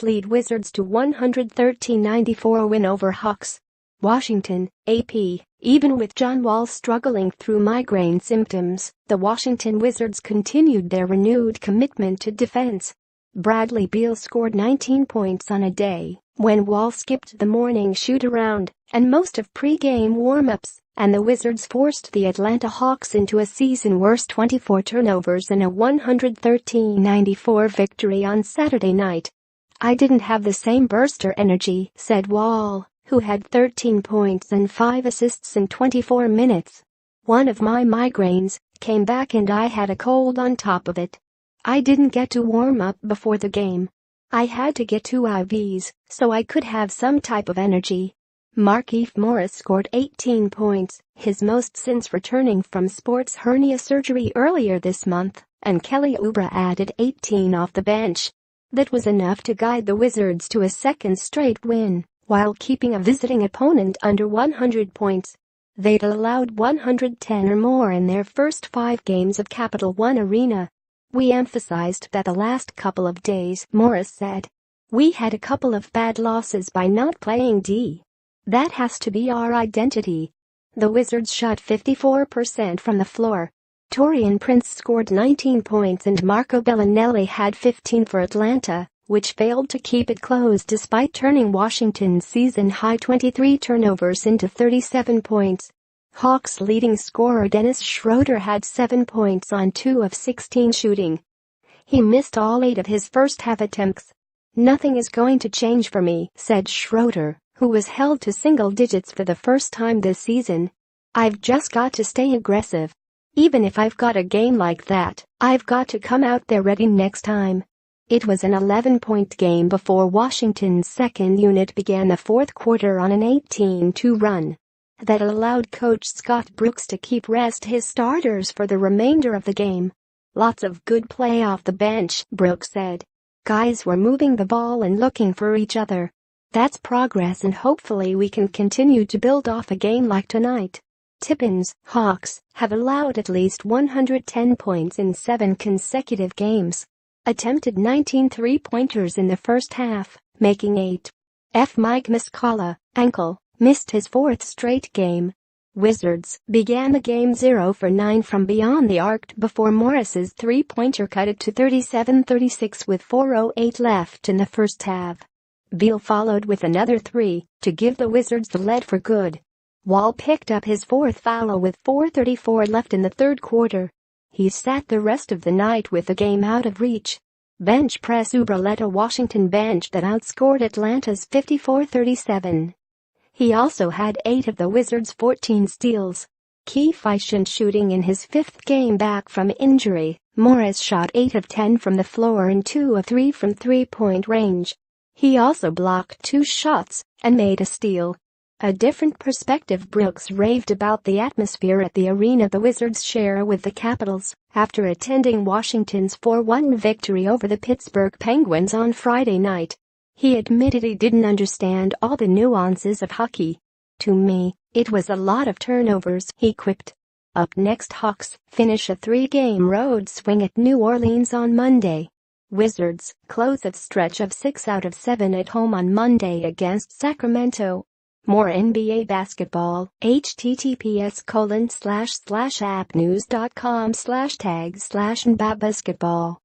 lead Wizards to 113-94 win over Hawks. Washington, AP. Even with John Wall struggling through migraine symptoms, the Washington Wizards continued their renewed commitment to defense. Bradley Beal scored 19 points on a day when Wall skipped the morning shoot-around and most of pre-game warm-ups, and the Wizards forced the Atlanta Hawks into a season-worst 24 turnovers in a 113-94 victory on Saturday night. "I didn't have the same burster energy," said Wall, who had 13 points and 5 assists in 24 minutes. "One of my migraines came back and I had a cold on top of it. I didn't get to warm up before the game. I had to get 2 IVs so I could have some type of energy." Markieff Morris scored 18 points, his most since returning from sports hernia surgery earlier this month, and Kelly Oubre added 18 off the bench. That was enough to guide the Wizards to a second straight win, while keeping a visiting opponent under 100 points. They'd allowed 110 or more in their first 5 games of Capital One Arena. "We emphasized that the last couple of days," Morris said. "We had a couple of bad losses by not playing D. That has to be our identity." The Wizards shot 54% from the floor. Taurean Prince scored 19 points and Marco Bellinelli had 15 for Atlanta, which failed to keep it close despite turning Washington's season-high 23 turnovers into 37 points. Hawks leading scorer Dennis Schroeder had 7 points on 2 of 16 shooting. He missed all 8 of his first-half attempts. "Nothing is going to change for me," said Schroeder, who was held to single digits for the first time this season. "I've just got to stay aggressive. Even if I've got a game like that, I've got to come out there ready next time." It was an 11-point game before Washington's second unit began the fourth quarter on an 18-2 run that allowed coach Scott Brooks to rest his starters for the remainder of the game. "Lots of good play off the bench," Brooks said. "Guys were moving the ball and looking for each other. That's progress and hopefully we can continue to build off a game like tonight." Tippins, Hawks, have allowed at least 110 points in 7 consecutive games. Attempted 19 three-pointers in the first half, making 8. Mike Muscala, ankle, missed his 4th straight game. Wizards began the game 0 for 9 from beyond the arc before Morris's three-pointer cut it to 37-36 with 4:08 left in the first half. Beal followed with another 3 to give the Wizards the lead for good. Wall picked up his 4th foul with 4:34 left in the third quarter. He sat the rest of the night with the game out of reach. Bench press Oubre led a Washington bench that outscored Atlanta's 54-37. He also had 8 of the Wizards' 14 steals. Key efficient shooting in his 5th game back from injury, Morris shot 8 of 10 from the floor and 2 of 3 from three-point range. He also blocked 2 shots and made a steal. A different perspective. Brooks raved about the atmosphere at the arena the Wizards share with the Capitals after attending Washington's 4-1 victory over the Pittsburgh Penguins on Friday night. He admitted he didn't understand all the nuances of hockey. "To me, it was a lot of turnovers," he quipped. Up next, Hawks finish a 3-game road swing at New Orleans on Monday. Wizards close a stretch of 6 out of 7 at home on Monday against Sacramento. More NBA basketball, https://appnews.com/tag/nbabasketball